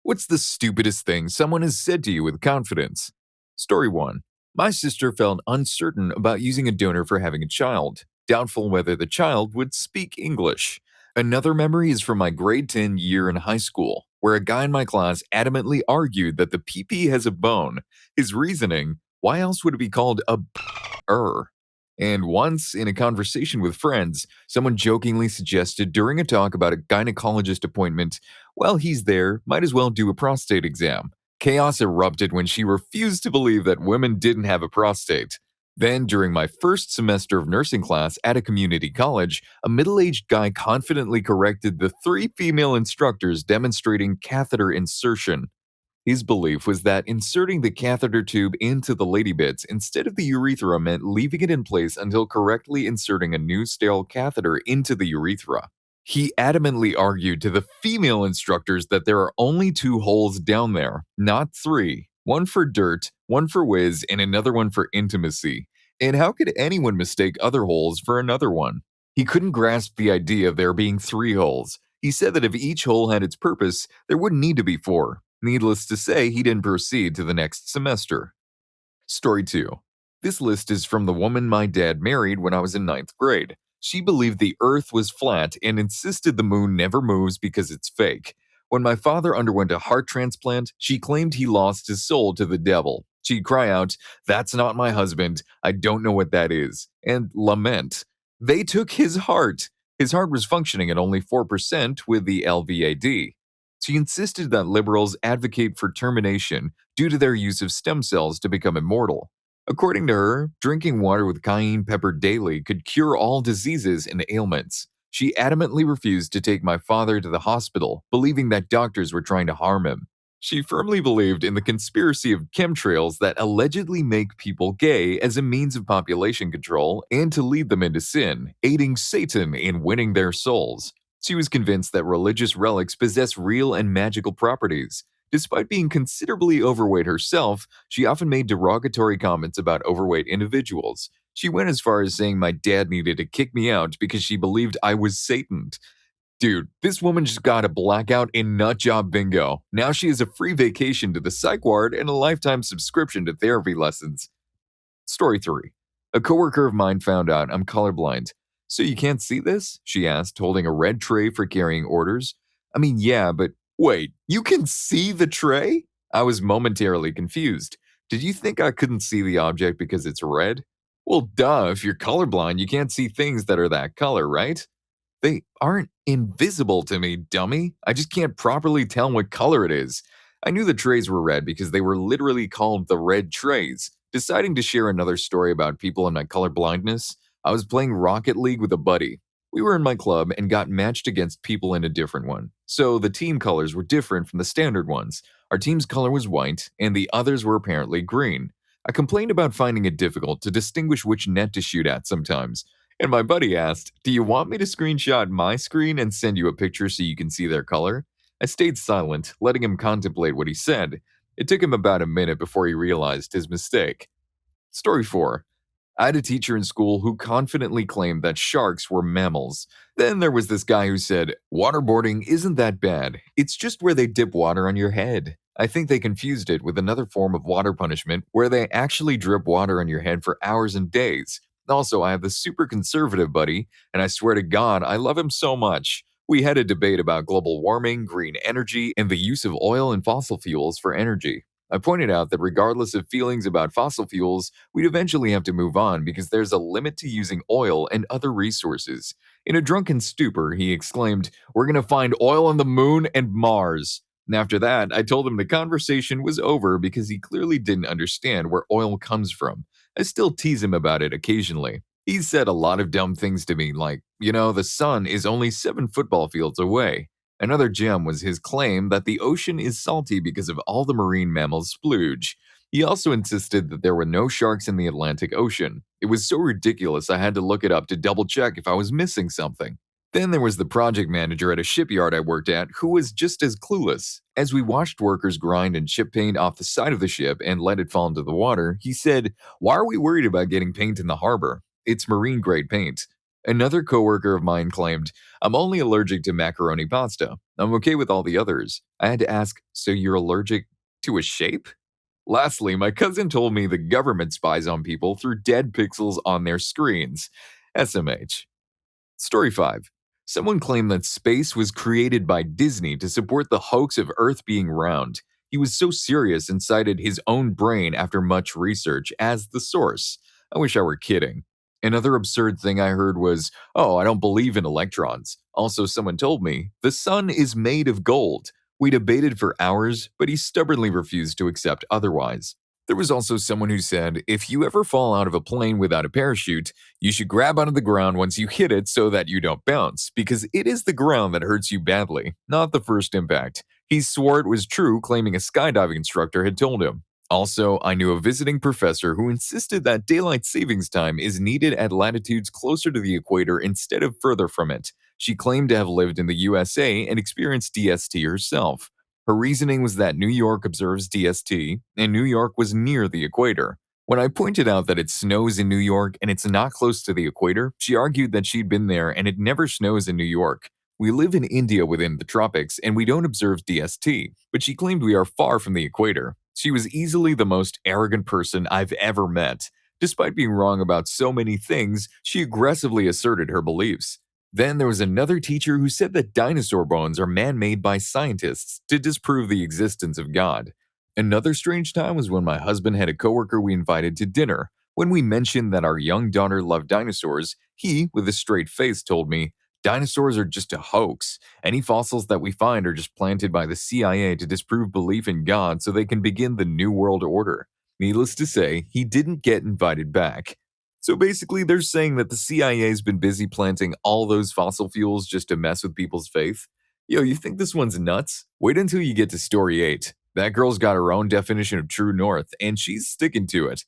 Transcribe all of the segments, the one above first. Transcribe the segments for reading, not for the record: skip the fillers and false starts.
What's the stupidest thing someone has said to you with confidence? Story 1. My sister felt uncertain about using a donor for having a child, doubtful whether the child would speak English. Another memory is from my grade 10 year in high school, where a guy in my class adamantly argued that the PP has a bone. His reasoning, why else would it be called a er? And once, in a conversation with friends, someone jokingly suggested during a talk about a gynecologist appointment, well, he's there, might as well do a prostate exam. Chaos erupted when she refused to believe that women didn't have a prostate. Then, during my first semester of nursing class at a community college, a middle aged guy confidently corrected the three female instructors demonstrating catheter insertion. His belief was that inserting the catheter tube into the lady bits instead of the urethra meant leaving it in place until correctly inserting a new sterile catheter into the urethra. He adamantly argued to the female instructors that there are only two holes down there, not three. One for dirt, one for whiz, and another one for intimacy. And how could anyone mistake other holes for another one? He couldn't grasp the idea of there being three holes. He said that if each hole had its purpose, there wouldn't need to be four. Needless to say, he didn't proceed to the next semester. Story 2. This list is from the woman my dad married when I was in ninth grade. She believed the earth was flat and insisted the moon never moves because it's fake. When my father underwent a heart transplant, she claimed he lost his soul to the devil. She'd cry out, "That's not my husband. I don't know what that is," and lament. They took his heart. His heart was functioning at only 4% with the LVAD. She insisted that liberals advocate for termination due to their use of stem cells to become immortal. According to her, drinking water with cayenne pepper daily could cure all diseases and ailments. She adamantly refused to take my father to the hospital, believing that doctors were trying to harm him. She firmly believed in the conspiracy of chemtrails that allegedly make people gay as a means of population control and to lead them into sin, aiding Satan in winning their souls. She was convinced that religious relics possess real and magical properties. Despite being considerably overweight herself, she often made derogatory comments about overweight individuals. She went as far as saying my dad needed to kick me out because she believed I was Satan. Dude, this woman just got a blackout in nut job bingo. Now she has a free vacation to the psych ward and a lifetime subscription to therapy lessons. Story 3. A coworker of mine found out I'm colorblind. "So you can't see this?" she asked, holding a red tray for carrying orders. I mean, yeah, but wait, you can see the tray? I was momentarily confused. Did you think I couldn't see the object because it's red? Well, duh, if you're colorblind, you can't see things that are that color, right? They aren't invisible to me, dummy. I just can't properly tell what color it is. I knew the trays were red because they were literally called the red trays. Deciding to share another story about people and my color blindness, I was playing Rocket League with a buddy. We were in my club and got matched against people in a different one. So the team colors were different from the standard ones. Our team's color was white, and the others were apparently green. I complained about finding it difficult to distinguish which net to shoot at sometimes. And my buddy asked, "Do you want me to screenshot my screen and send you a picture so you can see their color?" I stayed silent, letting him contemplate what he said. It took him about a minute before he realized his mistake. Story 4. I had a teacher in school who confidently claimed that sharks were mammals. Then there was this guy who said, "Waterboarding isn't that bad. It's just where they dip water on your head." I think they confused it with another form of water punishment where they actually drip water on your head for hours and days. Also, I have this super conservative buddy, and I swear to God, I love him so much. We had a debate about global warming, green energy, and the use of oil and fossil fuels for energy. I pointed out that regardless of feelings about fossil fuels, we'd eventually have to move on because there's a limit to using oil and other resources. In a drunken stupor, he exclaimed, "We're going to find oil on the moon and Mars." And after that, I told him the conversation was over because he clearly didn't understand where oil comes from. I still tease him about it occasionally. He's said a lot of dumb things to me, like, the sun is only 7 football fields away. Another gem was his claim that the ocean is salty because of all the marine mammals splooge. He also insisted that there were no sharks in the Atlantic Ocean. It was so ridiculous I had to look it up to double check if I was missing something. Then there was the project manager at a shipyard I worked at who was just as clueless. As we watched workers grind and chip paint off the side of the ship and let it fall into the water, he said, "Why are we worried about getting paint in the harbor? It's marine grade paint." Another coworker of mine claimed, I'm only allergic to macaroni pasta. I'm okay with all the others. I had to ask, so you're allergic to a shape? Lastly, my cousin told me the government spies on people through dead pixels on their screens. SMH. Story 5. Someone claimed that space was created by Disney to support the hoax of Earth being round. He was so serious and cited his own brain after much research as the source. I wish I were kidding. Another absurd thing I heard was, oh, I don't believe in electrons. Also, someone told me, the sun is made of gold. We debated for hours, but he stubbornly refused to accept otherwise. There was also someone who said, if you ever fall out of a plane without a parachute, you should grab onto the ground once you hit it so that you don't bounce, because it is the ground that hurts you badly, not the first impact. He swore it was true, claiming a skydiving instructor had told him. Also, I knew a visiting professor who insisted that daylight savings time is needed at latitudes closer to the equator instead of further from it. She claimed to have lived in the USA and experienced DST herself. Her reasoning was that New York observes DST, and New York was near the equator. When I pointed out that it snows in New York and it's not close to the equator, she argued that she'd been there and it never snows in New York. We live in India within the tropics and we don't observe DST, but she claimed we are far from the equator. She was easily the most arrogant person I've ever met. Despite being wrong about so many things, she aggressively asserted her beliefs. Then there was another teacher who said that dinosaur bones are man made by scientists to disprove the existence of God. Another strange time was when my husband had a coworker we invited to dinner. When we mentioned that our young daughter loved dinosaurs, he, with a straight face, told me, dinosaurs are just a hoax. Any fossils that we find are just planted by the CIA to disprove belief in God so they can begin the New World Order. Needless to say, he didn't get invited back. So basically, they're saying that the CIA's been busy planting all those fossil fuels just to mess with people's faith. Yo, you think this one's nuts? Wait until you get to story 8. That girl's got her own definition of true north, and she's sticking to it.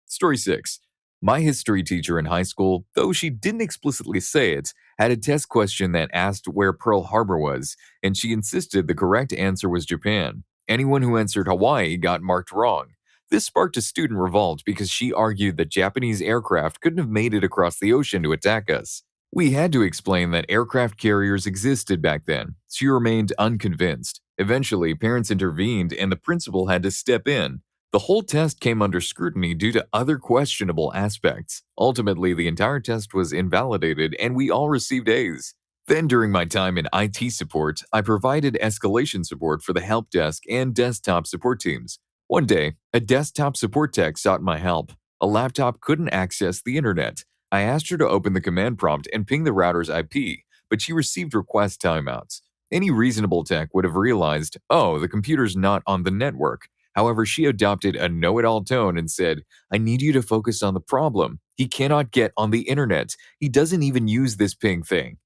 Story 6. My history teacher in high school, though she didn't explicitly say it, had a test question that asked where Pearl Harbor was, and she insisted the correct answer was Japan. Anyone who answered Hawaii got marked wrong. This sparked a student revolt because she argued that Japanese aircraft couldn't have made it across the ocean to attack us. We had to explain that aircraft carriers existed back then. She remained unconvinced. Eventually, parents intervened and the principal had to step in. The whole test came under scrutiny due to other questionable aspects. Ultimately, the entire test was invalidated and we all received A's. Then, during my time in IT support, I provided escalation support for the help desk and desktop support teams. One day, a desktop support tech sought my help. A laptop couldn't access the internet. I asked her to open the command prompt and ping the router's IP, but she received request timeouts. Any reasonable tech would have realized, oh, the computer's not on the network. However, she adopted a know-it-all tone and said, I need you to focus on the problem. He cannot get on the internet. He doesn't even use this ping thing.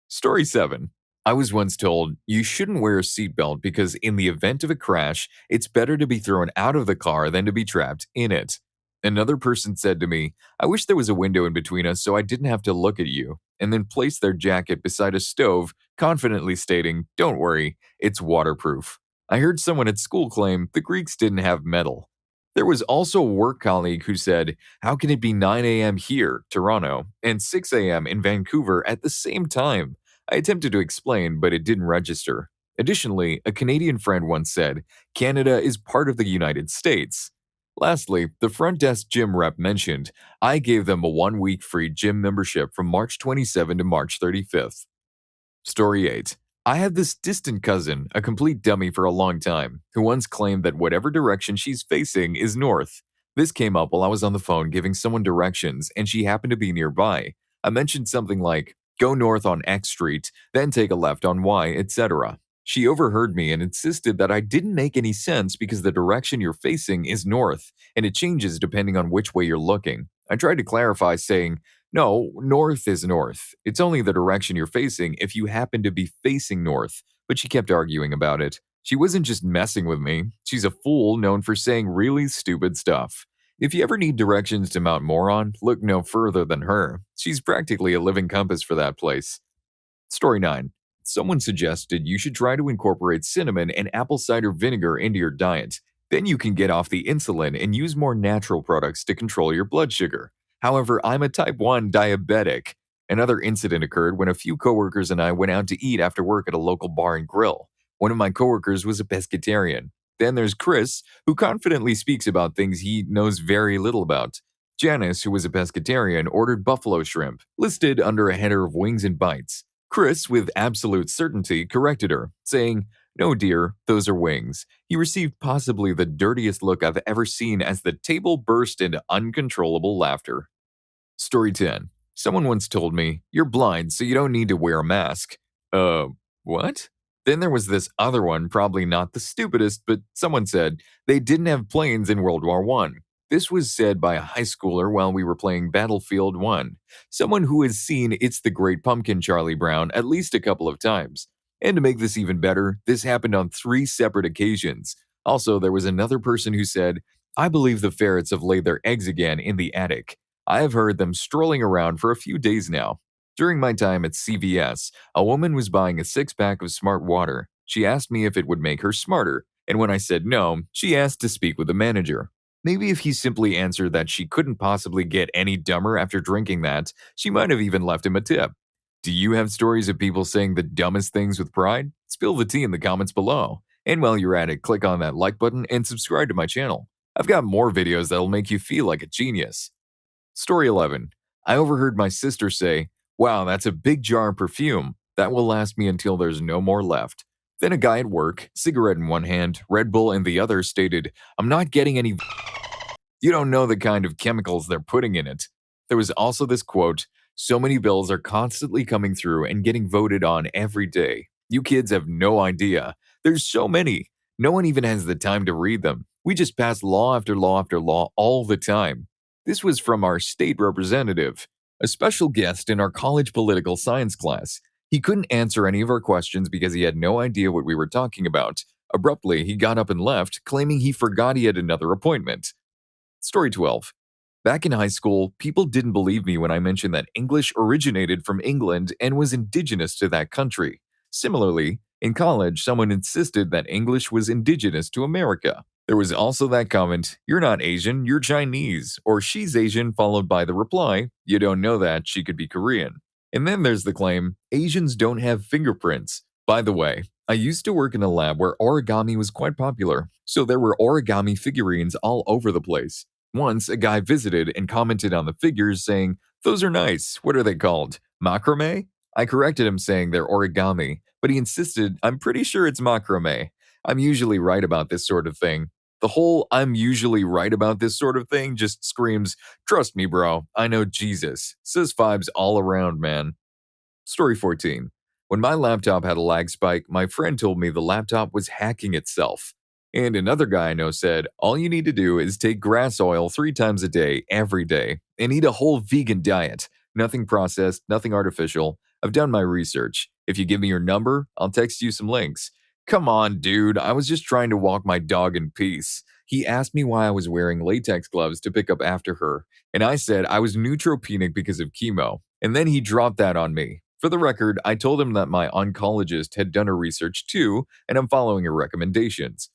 Story 7. I was once told you shouldn't wear a seatbelt because in the event of a crash, it's better to be thrown out of the car than to be trapped in it. Another person said to me, I wish there was a window in between us so I didn't have to look at you, and then placed their jacket beside a stove, confidently stating, don't worry, it's waterproof. I heard someone at school claim the Greeks didn't have metal. There was also a work colleague who said, how can it be 9 a.m. here, Toronto, and 6 a.m. in Vancouver at the same time? I attempted to explain, but it didn't register. Additionally, a Canadian friend once said, Canada is part of the United States. Lastly, the front desk gym rep mentioned, I gave them a 1-week free gym membership from March 27 to March 35th. Story 8. I had this distant cousin, a complete dummy for a long time, who once claimed that whatever direction she's facing is north. This came up while I was on the phone giving someone directions and she happened to be nearby. I mentioned something like, go north on X Street, then take a left on Y, etc. She overheard me and insisted that I didn't make any sense because the direction you're facing is north, and it changes depending on which way you're looking. I tried to clarify, saying, no, north is north. It's only the direction you're facing if you happen to be facing north, but she kept arguing about it. She wasn't just messing with me, she's a fool known for saying really stupid stuff. If you ever need directions to Mount Moron, look no further than her. She's practically a living compass for that place. Story 9. Someone suggested you should try to incorporate cinnamon and apple cider vinegar into your diet. Then you can get off the insulin and use more natural products to control your blood sugar. However, I'm a type 1 diabetic. Another incident occurred when a few coworkers and I went out to eat after work at a local bar and grill. One of my coworkers was a pescatarian. Then there's Chris, who confidently speaks about things he knows very little about. Janice, who was a pescatarian, ordered buffalo shrimp, listed under a header of wings and bites. Chris, with absolute certainty, corrected her, saying, "No, dear, those are wings." He received possibly the dirtiest look I've ever seen as the table burst into uncontrollable laughter. Story 10. Someone once told me, "You're blind, so you don't need to wear a mask." Uh, what? Then there was this other one, probably not the stupidest, but someone said they didn't have planes in World War I. This was said by a high schooler while we were playing Battlefield 1, someone who has seen It's the Great Pumpkin Charlie Brown at least a couple of times. And to make this even better, this happened on 3 separate occasions. Also, there was another person who said, "I believe the ferrets have laid their eggs again in the attic." I have heard them strolling around for a few days now. During my time at CVS, a woman was buying a 6-pack of smart water. She asked me if it would make her smarter, and when I said no, she asked to speak with the manager. Maybe if he simply answered that she couldn't possibly get any dumber after drinking that, she might have even left him a tip. Do you have stories of people saying the dumbest things with pride? Spill the tea in the comments below. And while you're at it, click on that like button and subscribe to my channel. I've got more videos that'll make you feel like a genius. Story 11. I overheard my sister say, "Wow, that's a big jar of perfume. That will last me until there's no more left." Then a guy at work, cigarette in one hand, Red Bull in the other, stated, "I'm not getting any. You don't know the kind of chemicals they're putting in it." There was also this quote, "So many bills are constantly coming through and getting voted on every day. You kids have no idea. There's so many. No one even has the time to read them. We just pass law after law after law all the time." This was from our state representative, a special guest in our college political science class. He couldn't answer any of our questions because he had no idea what we were talking about. Abruptly, he got up and left, claiming he forgot he had another appointment. Story 12. Back in high school, people didn't believe me when I mentioned that English originated from England and was indigenous to that country. Similarly, in college, someone insisted that English was indigenous to America. There was also that comment, "You're not Asian, you're Chinese," or "She's Asian," followed by the reply, "You don't know that, she could be Korean." And then there's the claim, "Asians don't have fingerprints." By the way, I used to work in a lab where origami was quite popular, so there were origami figurines all over the place. Once, a guy visited and commented on the figures, saying, "Those are nice. What are they called? Macrame?" I corrected him saying they're origami, but he insisted, "I'm pretty sure it's macrame." I'm usually right about this sort of thing. The whole "I'm usually right about this sort of thing" just screams, "Trust me, bro, I know Jesus." Sis vibes all around, man. Story 14. When my laptop had a lag spike, my friend told me the laptop was hacking itself. And another guy I know said, "All you need to do is take grass oil 3 times a day, every day, and eat a whole vegan diet. Nothing processed, nothing artificial. I've done my research. If you give me your number, I'll text you some links." Come on, dude. I was just trying to walk my dog in peace. He asked me why I was wearing latex gloves to pick up after her, and I said I was neutropenic because of chemo. And then he dropped that on me. For the record, I told him that my oncologist had done her research too, and I'm following her recommendations.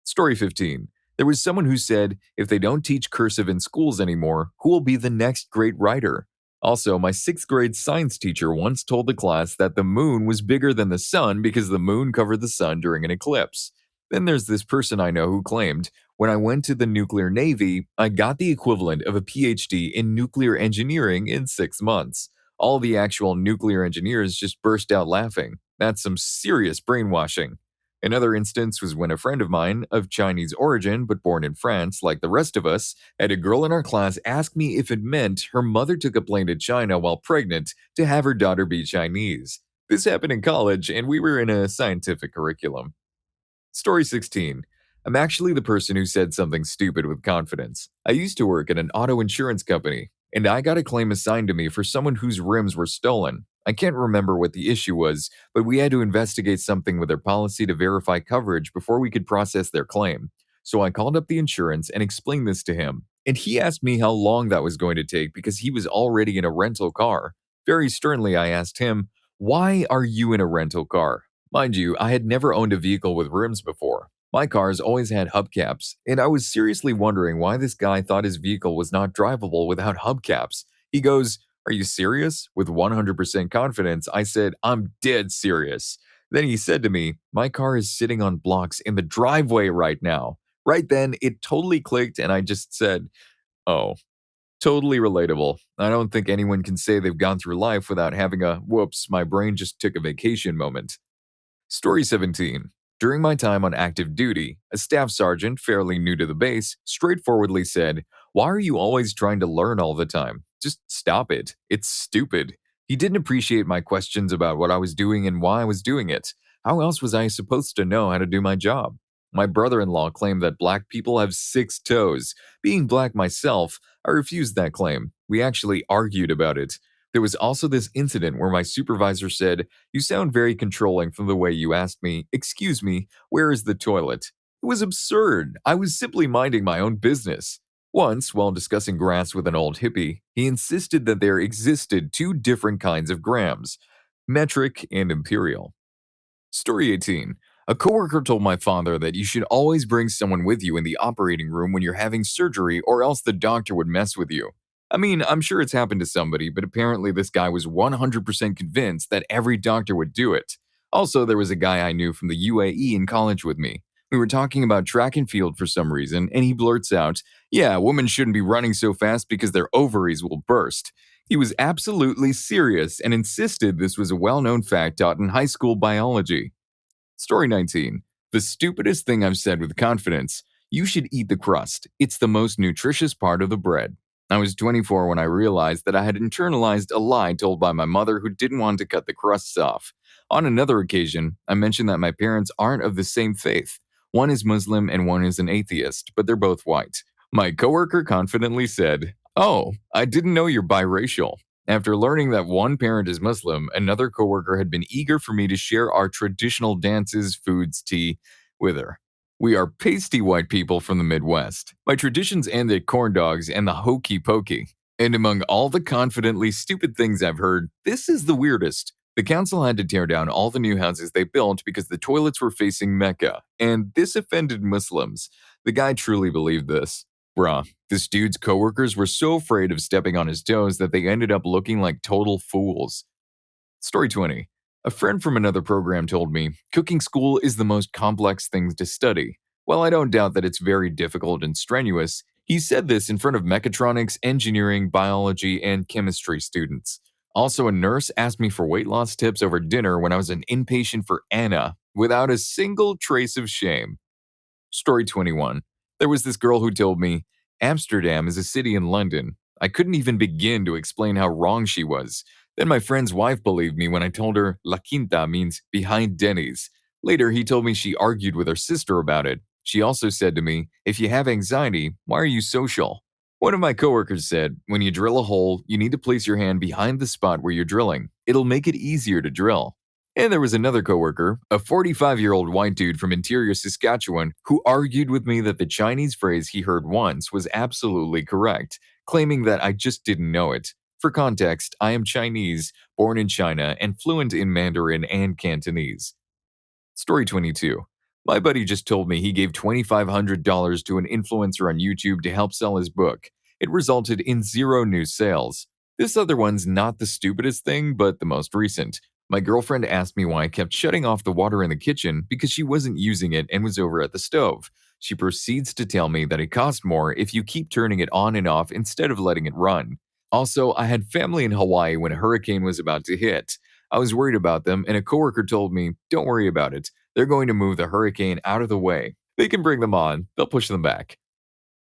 Story 15. There was someone who said, if they don't teach cursive in schools anymore, who will be the next great writer? Also, my 6th grade science teacher once told the class that the moon was bigger than the sun because the moon covered the sun during an eclipse. Then there's this person I know who claimed, when I went to the nuclear navy, I got the equivalent of a PhD in nuclear engineering in 6 months. All the actual nuclear engineers just burst out laughing. That's some serious brainwashing. Another instance was when a friend of mine, of Chinese origin but born in France like the rest of us, had a girl in our class ask me if it meant her mother took a plane to China while pregnant to have her daughter be Chinese. This happened in college, and we were in a scientific curriculum. Story 16. I'm actually the person who said something stupid with confidence. I used to work at an auto insurance company, and I got a claim assigned to me for someone whose rims were stolen. I can't remember what the issue was, but we had to investigate something with their policy to verify coverage before we could process their claim. So I called up the insurance and explained this to him, and he asked me how long that was going to take because he was already in a rental car. Very sternly, I asked him, "Why are you in a rental car?" Mind you, I had never owned a vehicle with rims before. My cars always had hubcaps, and I was seriously wondering why this guy thought his vehicle was not drivable without hubcaps. He goes, Are you serious? With 100% confidence, I said, I'm dead serious. Then he said to me, my car is sitting on blocks in the driveway right now. Right then, it totally clicked, and I just said, oh, totally relatable. I don't think anyone can say they've gone through life without having a whoops, my brain just took a vacation moment. Story 17. During my time on active duty, a staff sergeant, fairly new to the base, straightforwardly said, why are you always trying to learn all the time? Just stop it. It's stupid. He didn't appreciate my questions about what I was doing and why I was doing it. How else was I supposed to know how to do my job? My brother in law claimed that black people have 6 toes. Being black myself, I refused that claim. We actually argued about it. There was also this incident where my supervisor said, you sound very controlling from the way you asked me, excuse me, where is the toilet? It was absurd. I was simply minding my own business. Once, while discussing grass with an old hippie, he insisted that there existed 2 different kinds of grams, metric and imperial. Story 18. A coworker told my father that you should always bring someone with you in the operating room when you're having surgery or else the doctor would mess with you. I mean, I'm sure it's happened to somebody, but apparently this guy was 100% convinced that every doctor would do it. Also, there was a guy I knew from the UAE in college with me. We were talking about track and field for some reason, and he blurts out, yeah, women shouldn't be running so fast because their ovaries will burst. He was absolutely serious and insisted this was a well known fact taught in high school biology. Story 19. The stupidest thing I've said with confidence. You should eat the crust. It's the most nutritious part of the bread. I was 24 when I realized that I had internalized a lie told by my mother who didn't want to cut the crusts off. On another occasion, I mentioned that my parents aren't of the same faith. One is Muslim and one is an atheist, but they're both white. My coworker confidently said, oh, I didn't know you're biracial. After learning that one parent is Muslim, another coworker had been eager for me to share our traditional dances, foods, tea with her. We are pasty white people from the Midwest. My traditions end at corn dogs and the hokey pokey. And among all the confidently stupid things I've heard, this is the weirdest. The council had to tear down all the new houses they built because the toilets were facing Mecca, and this offended Muslims. The guy truly believed this. Bruh, this dude's coworkers were so afraid of stepping on his toes that they ended up looking like total fools. Story 20. A friend from another program told me, cooking school is the most complex thing to study. While I don't doubt that it's very difficult and strenuous, he said this in front of mechatronics, engineering, biology, and chemistry students. Also, a nurse asked me for weight loss tips over dinner when I was an inpatient for Anna, without a single trace of shame. Story 21. There was this girl who told me, Amsterdam is a city in London. I couldn't even begin to explain how wrong she was. Then my friend's wife believed me when I told her La Quinta means behind Denny's. Later, he told me she argued with her sister about it. She also said to me, if you have anxiety, why are you social? One of my coworkers said, when you drill a hole, you need to place your hand behind the spot where you're drilling. It'll make it easier to drill. And there was another coworker, a 45-year-old white dude from interior Saskatchewan, who argued with me that the Chinese phrase he heard once was absolutely correct, claiming that I just didn't know it. For context, I am Chinese, born in China, and fluent in Mandarin and Cantonese. Story 22. My buddy just told me he gave $2,500 to an influencer on YouTube to help sell his book. It resulted in 0 new sales. This other one's not the stupidest thing, but the most recent. My girlfriend asked me why I kept shutting off the water in the kitchen because she wasn't using it and was over at the stove. She proceeds to tell me that it costs more if you keep turning it on and off instead of letting it run. Also, I had family in Hawaii when a hurricane was about to hit. I was worried about them, and a coworker told me, don't worry about it. They're going to move the hurricane out of the way. They can bring them on, they'll push them back.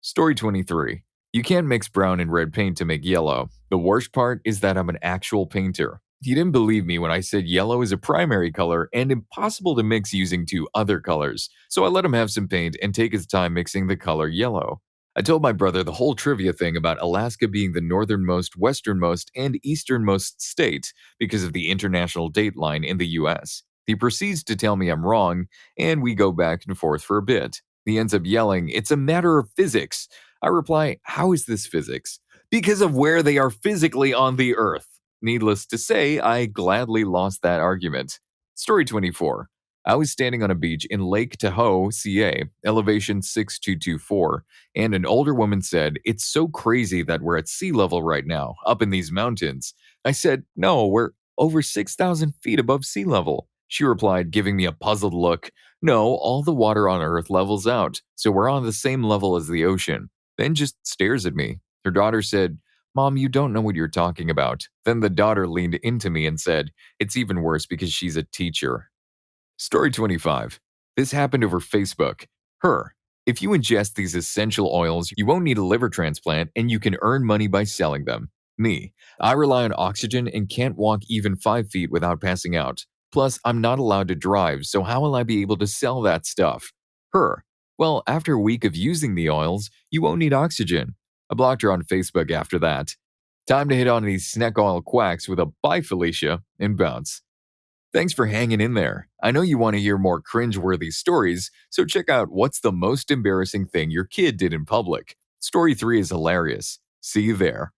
Story 23. You can't mix brown and red paint to make yellow. The worst part is that I'm an actual painter. He didn't believe me when I said yellow is a primary color and impossible to mix using 2 other colors, so I let him have some paint and take his time mixing the color yellow. I told my brother the whole trivia thing about Alaska being the northernmost, westernmost, and easternmost state because of the international date line in the US. He proceeds to tell me I'm wrong, and we go back and forth for a bit. He ends up yelling, it's a matter of physics. I reply, how is this physics? Because of where they are physically on the Earth. Needless to say, I gladly lost that argument. Story 24. I was standing on a beach in Lake Tahoe, CA, elevation 6224, and an older woman said, "It's so crazy that we're at sea level right now, up in these mountains." I said, "No, we're over 6,000 feet above sea level." She replied, giving me a puzzled look, "No, all the water on Earth levels out, so we're on the same level as the ocean." Then just stares at me. Her daughter said, "Mom, you don't know what you're talking about." Then the daughter leaned into me and said, "It's even worse because she's a teacher." Story 25. This happened over Facebook. Her. If you ingest these essential oils, you won't need a liver transplant and you can earn money by selling them. Me. I rely on oxygen and can't walk even 5 feet without passing out. Plus, I'm not allowed to drive, so how will I be able to sell that stuff? Her. Well, after a week of using the oils, you won't need oxygen. I blocked her on Facebook after that. Time to hit on these snack oil quacks with a "bye, Felicia" and bounce. Thanks for hanging in there. I know you want to hear more cringe-worthy stories, so check out "What's the most embarrassing thing your kid did in public?" Story 3 is hilarious. See you there.